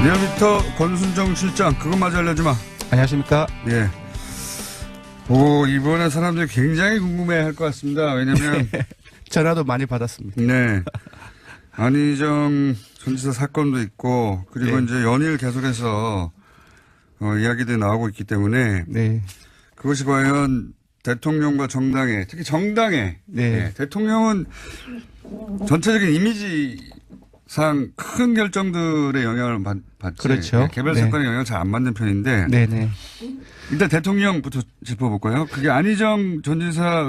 리얼미터 권순정 실장, 그것마저 알려주마. 안녕하십니까. 예. 이번에 사람들이 굉장히 궁금해 할 것 같습니다. 왜냐면. 전화도 많이 받았습니다. 네. 안희정 전 지사 사건도 있고, 그리고 네. 이제 연일 계속해서, 이야기들이 나오고 있기 때문에. 네. 그것이 과연 대통령과 정당에, 특히 정당에. 네. 네. 대통령은 전체적인 이미지상 큰 결정들의 영향을 받지. 그렇죠. 네. 개별 네. 사건에 영향을 잘 안 받는 편인데. 네네. 일단 대통령부터 짚어볼까요? 그게 안희정 전 지사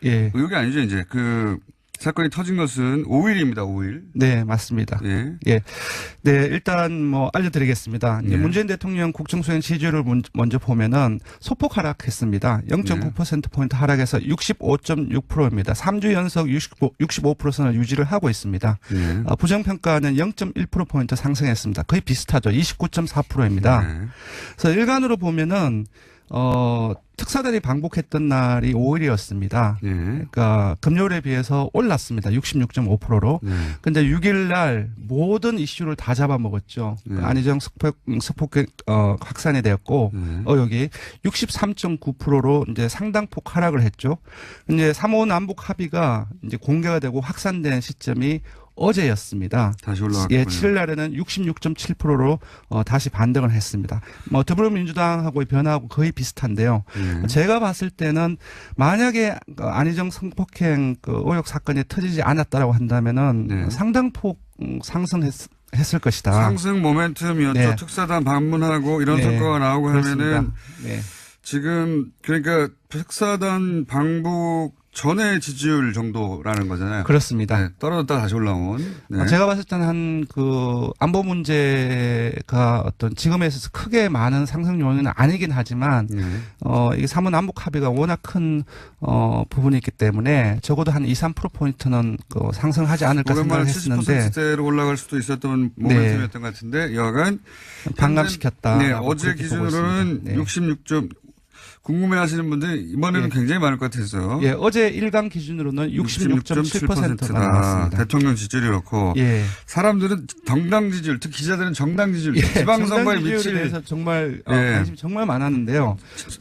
예. 의혹이 아니죠, 이제. 사건이 터진 것은 5일입니다, 5일. 네, 맞습니다. 예. 예. 네, 일단 알려드리겠습니다. 이제 예. 문재인 대통령 국정수행 지지율을 먼저 보면은 소폭 하락했습니다. 0.9%포인트 하락해서 65.6%입니다. 3주 연속 65%선을 유지를 하고 있습니다. 예. 부정평가는 0.1%포인트 상승했습니다. 거의 비슷하죠. 29.4%입니다. 예. 그래서 일간으로 보면은, 특사단이 방북했던 날이 5일이었습니다. 예. 그러니까 금요일에 비해서 올랐습니다. 66.5%로. 예. 근데 6일 날 모든 이슈를 다 잡아먹었죠. 네. 안희정 스폭 확산이 되었고, 여기 63.9%로 이제 상당폭 하락을 했죠. 이제 3.5 남북 합의가 이제 공개가 되고 확산된 시점이 어제였습니다. 다시 올라갔군요. 예, 7일 날에는 66.7%로 다시 반등을 했습니다. 더불어민주당하고의 변화하고 거의 비슷한데요. 제가 봤을 때는 만약에 안희정 성폭행 의혹 사건이 터지지 않았다라고 한다면은 네. 상당폭 상승했을 것이다. 상승 모멘텀이었죠. 네. 특사단 방문하고 이런 네. 성과가 나오고 그렇습니다. 하면은 네. 지금 그러니까 특사단 방북 전의 지지율 정도라는 거잖아요. 그렇습니다. 네. 떨어졌다 다시 올라온. 네. 제가 봤을 때는 안보 문제가 어떤 지금에 있어서 크게 많은 상승 요인은 아니긴 하지만, 네. 이게 3호 남북 합의가 워낙 큰, 부분이 있기 때문에 적어도 한 2, 3%포인트는 상승하지 않을까 생각을 했었는데. 70%대로 올라갈 수도 있었던 모멘텀이었던 것 같은데 여하간 반감시켰다. 네. 어제 기준으로는 네. 66점. 궁금해하시는 분들이 이번에는 예. 굉장히 많을 것 같아서. 예, 어제 일간 기준으로는 66.7%가 나왔습니다. 대통령 지지율이 그렇고. 예. 사람들은 정당 지지율, 특히 기자들은 정당 지지율, 예, 지방선거에 정당 지지율에 미칠. 대해서 정말 예. 관심이 정말 많았는데요.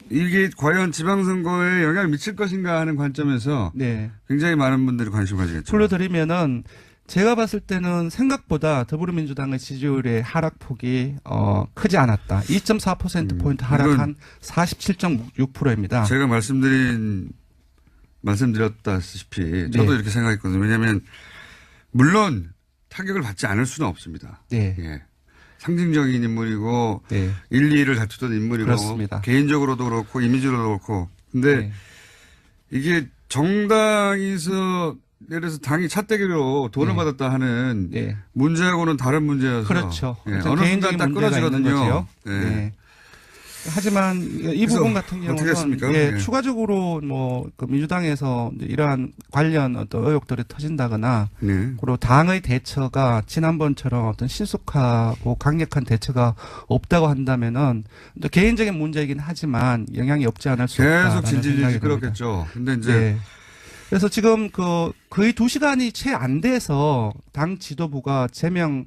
이게 과연 지방선거에 영향을 미칠 것인가 하는 관점에서 네. 굉장히 많은 분들이 관심을 가지겠죠. 풀어드리면은 제가 봤을 때는 생각보다 더불어민주당의 지지율의 하락폭이 크지 않았다. 2.4%포인트 하락한 47.6%입니다. 제가 말씀드렸다시피 저도 네. 이렇게 생각했거든요. 왜냐하면 물론 타격을 받지 않을 수는 없습니다. 네. 예. 상징적인 인물이고 네. 1, 2를 다투던 인물이고 그렇습니다. 개인적으로도 그렇고 이미지로도 그렇고 근데 네. 이게 정당에서 예를 들어서 당이 찻대기로 돈을 네. 받았다 하는 네. 문제하고는 다른 문제여서 그렇죠. 예, 어느 순간 개인적인 딱 문제가 있는 끊어지거든요. 거죠. 예. 네. 하지만 이 그래서 부분 같은 어떻게 경우는 했습니까? 예, 예. 추가적으로 민주당에서 이제 이러한 관련 어떤 의혹들이 터진다거나 네. 그리고 당의 대처가 지난번처럼 어떤 신속하고 강력한 대처가 없다고 한다면은 또 개인적인 문제이긴 하지만 영향이 없지 않을 수 없다라는 계속 질질질 생각이 듭니다. 끌었겠죠. 근데 이제 네. 그래서 지금 거의 2시간이 채 안 돼서 당 지도부가 제명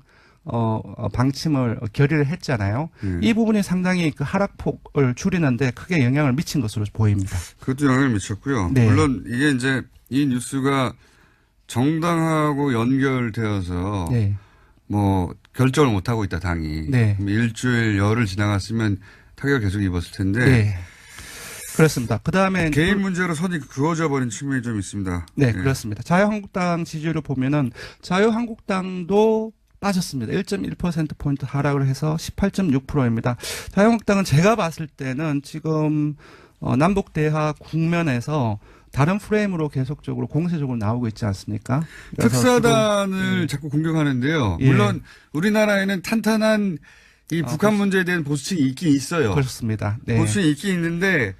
방침을 결의를 했잖아요. 이 부분이 상당히 하락폭을 줄이는데 크게 영향을 미친 것으로 보입니다. 그것도 영향을 미쳤고요. 네. 물론 이게 이제 이 뉴스가 정당하고 연결되어서 네. 결정을 못 하고 있다 당이. 네. 그럼 일주일 열흘 지나갔으면 타격을 계속 입었을 텐데. 네. 그렇습니다. 그 다음에 개인 문제로 선이 그어져 버린 측면이 좀 있습니다. 네, 그렇습니다. 자유한국당 지지율을 보면은 자유한국당도 빠졌습니다. 1.1%포인트 하락을 해서 18.6%입니다. 자유한국당은 제가 봤을 때는 지금 남북대화 국면에서 다른 프레임으로 계속적으로 공세적으로 나오고 있지 않습니까? 특사단을 자꾸 공격하는데요. 예. 물론 우리나라에는 탄탄한 이 북한 문제에 대한 보수층이 있긴 있어요. 그렇습니다. 네. 보수층이 있긴 있는데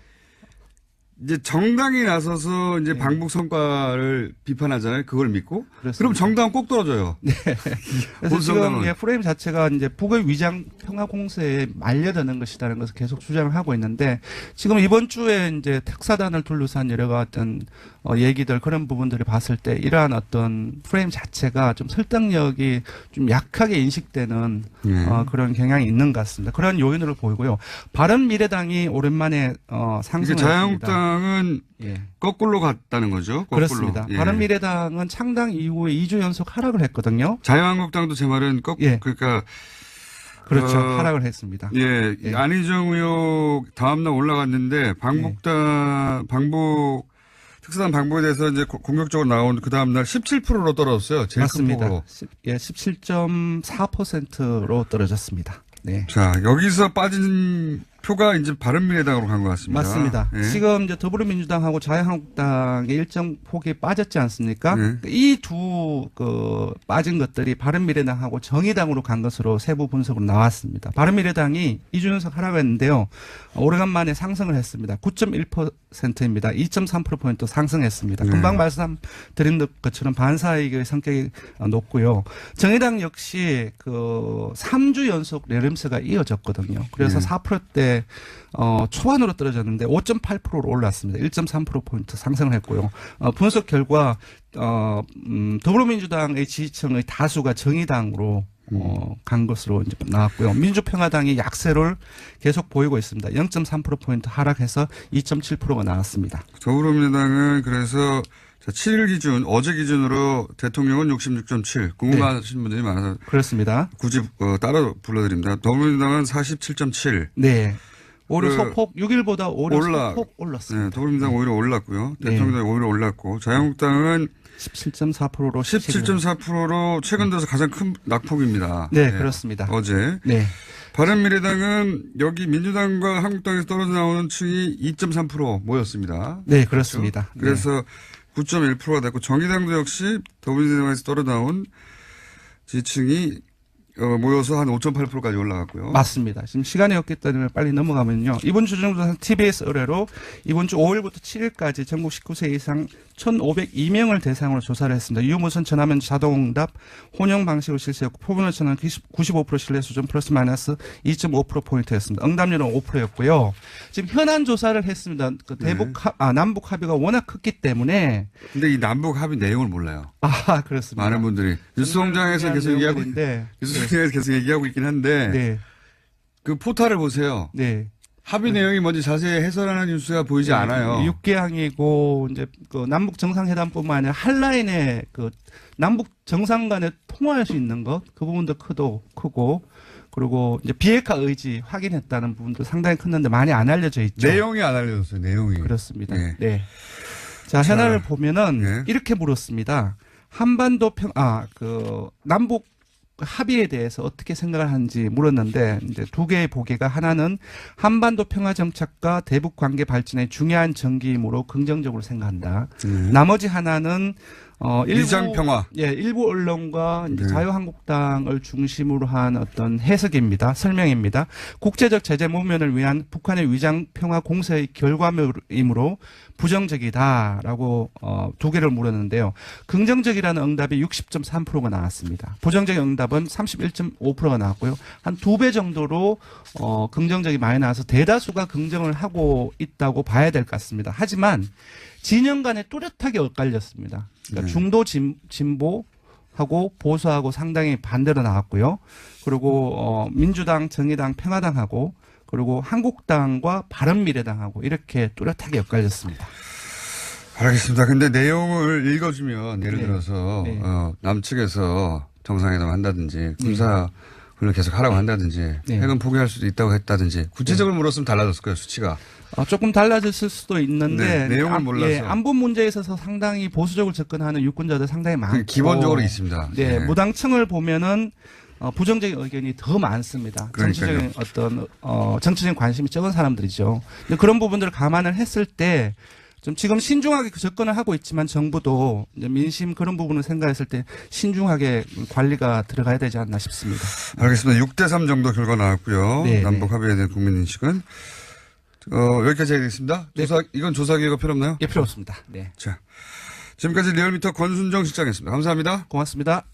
이제 정당이 나서서 이제 네. 방북 성과를 비판하잖아요. 그걸 믿고. 그렇습니다. 그럼 정당은 꼭 떨어져요. 그래서 보수 지금 정당은. 예, 프레임 자체가 이제 북의 위장 평화 공세에 말려드는 것이라는 것을 계속 주장을 하고 있는데 지금 이번 주에 이제 특사단을 둘러싼 여러 어떤 얘기들 그런 부분들을 봤을 때 이러한 어떤 프레임 자체가 좀 설득력이 좀 약하게 인식되는 그런 경향이 있는 것 같습니다. 그런 요인으로 보이고요. 바른미래당이 오랜만에 이게 상승했습니다. 자유한국당은 예. 거꾸로 갔다는 거죠. 거꾸로. 그렇습니다. 예. 바른미래당은 창당 이후에 2주 연속 하락을 했거든요. 자유한국당도 제 말은 거꾸로. 예. 그러니까. 그렇죠. 하락을 했습니다. 예. 예. 안희정 의혹 다음날 올라갔는데 방북 특사단 방북에 대해서 이제 공격적으로 나온 그 다음날 17%로 떨어졌어요. 제일 맞습니다. 큰 폭으로. 17.4%로 떨어졌습니다. 네. 자, 여기서 빠진 표가 이제 바른미래당으로 간 것 같습니다. 맞습니다. 예. 지금 이제 더불어민주당하고 자유한국당의 일정 폭이 빠졌지 않습니까? 네. 이 두 빠진 것들이 바른미래당하고 정의당으로 간 것으로 세부 분석으로 나왔습니다. 바른미래당이 2주 연속 하락했는데요. 오래간만에 상승을 했습니다. 9.1%입니다. 2.3%포인트 상승했습니다. 네. 금방 말씀드린 것처럼 반사이익의 성격이 높고요. 정의당 역시 3주 연속 레름스가 이어졌거든요. 그래서 네. 4%대 초반으로 떨어졌는데 5.8%로 올랐습니다. 1.3%포인트 상승을 했고요. 분석 결과 더불어민주당의 지지층의 다수가 정의당으로 간 것으로 이제 나왔고요. 민주평화당이 약세를 계속 보이고 있습니다. 0.3%포인트 하락해서 2.7%가 나왔습니다. 더불어민주당은 그래서 7일 기준, 어제 기준으로 대통령은 66.7. 궁금하신 분들이 많아서 그렇습니다. 굳이 따로 불러드립니다. 더불어민주당은 47.7. 네. 오히려 그 소폭 6일보다 오히려 소폭 올랐습니다. 네, 더불어민주당 오히려 올랐고요. 네. 대통령이 오히려 올랐고 자유한국당은 17.4%로 17.4%로 최근 들어서 가장 큰 낙폭입니다. 네, 그렇습니다. 어제. 네. 바른미래당은 여기 민주당과 한국당에서 떨어져 나오는 층이 2.3% 모였습니다. 네, 그렇습니다. 그래서 9.1%가 됐고 정의당도 역시 더불어민주당에서 떨어져 나온 지층이 모여서 한 5.8%까지 올라갔고요. 맞습니다. 지금 시간이 없기 때문에 빨리 넘어가면요. 이번 주 정도 TBS 의뢰로 이번 주 5일부터 7일까지 전국 19세 이상 1,502명을 대상으로 조사를 했습니다. 유무선 전화면 자동응답 혼용 방식으로 실시했고 표본오 전화는 95% 신뢰 수준 플러스 마이너스 2.5%포인트였습니다. 응답률은 5%였고요. 지금 현안 조사를 했습니다. 남북 합의가 워낙 컸기 때문에. 근데 이 남북 합의 내용을 몰라요. 아, 그렇습니다. 많은 분들이. 뉴스공장에서 계속 얘기하고, 뉴스공장에서 계속 얘기하고 있긴 한데. 네. 그 포탈을 보세요. 네. 합의 내용이 뭔지 자세히 해설하는 뉴스가 보이지 않아요. 육개항이고 이제 남북 정상회담뿐만 아니라 한라인에 남북 정상 간에 통화할 수 있는 것 그 부분도 크고 그리고 이제 비핵화 의지 확인했다는 부분도 상당히 컸는데 많이 안 알려져 있죠. 내용이 안 알려졌어요. 내용이. 그렇습니다. 네. 네. 자, 현안을 보면은 네. 이렇게 물었습니다. 한반도 남북 합의에 대해서 어떻게 생각을 하는지 물었는데 이제 두 개의 보기가 하나는 한반도 평화 정착과 대북 관계 발전의 중요한 전기이므로 긍정적으로 생각한다. 나머지 하나는 위장 평화. 일부 언론과 이제 네. 자유한국당을 중심으로 한 어떤 해석입니다. 설명입니다. 국제적 제재 모면을 위한 북한의 위장 평화 공세의 결과물이므로 부정적이다라고 두 개를 물었는데요. 긍정적이라는 응답이 60.3%가 나왔습니다. 부정적인 응답은 31.5%가 나왔고요. 한 2배 정도로 긍정적이 많이 나와서 대다수가 긍정을 하고 있다고 봐야 될 것 같습니다. 하지만 진영 간에 뚜렷하게 엇갈렸습니다. 그러니까 중도 진보하고 보수하고 상당히 반대로 나왔고요. 그리고 민주당, 정의당, 평화당하고 그리고 한국당과 바른미래당하고 이렇게 뚜렷하게 엇갈렸습니다. 알겠습니다. 근데 내용을 읽어주면 예를 네. 들어서 네. 남측에서 정상회담 한다든지 군사훈련 계속 하라고 한다든지 네. 핵은 포기할 수도 있다고 했다든지 구체적으로 물었으면 달라졌을 거예요. 수치가. 조금 달라졌을 수도 있는데 네, 내용을 몰라서. 안보 문제에 있어서 상당히 보수적으로 접근하는 유권자들 상당히 많고 기본적으로 있습니다. 네, 무당층을 보면은 부정적인 의견이 더 많습니다. 그러니까요. 정치적인 정치적인 관심이 적은 사람들이죠. 근데 그런 부분들을 감안을 했을 때 좀 지금 신중하게 접근을 하고 있지만 정부도 이제 민심 그런 부분을 생각했을 때 신중하게 관리가 들어가야 되지 않나 싶습니다. 알겠습니다. 6대3 정도 결과 나왔고요. 네, 남북 합의에 대한 국민인식은. 여기까지 하겠습니다. 네. 이건 조사 기회가 필요 없나요? 예, 필요 없습니다. 네. 자, 지금까지 리얼미터 권순정 실장이었습니다. 감사합니다. 고맙습니다.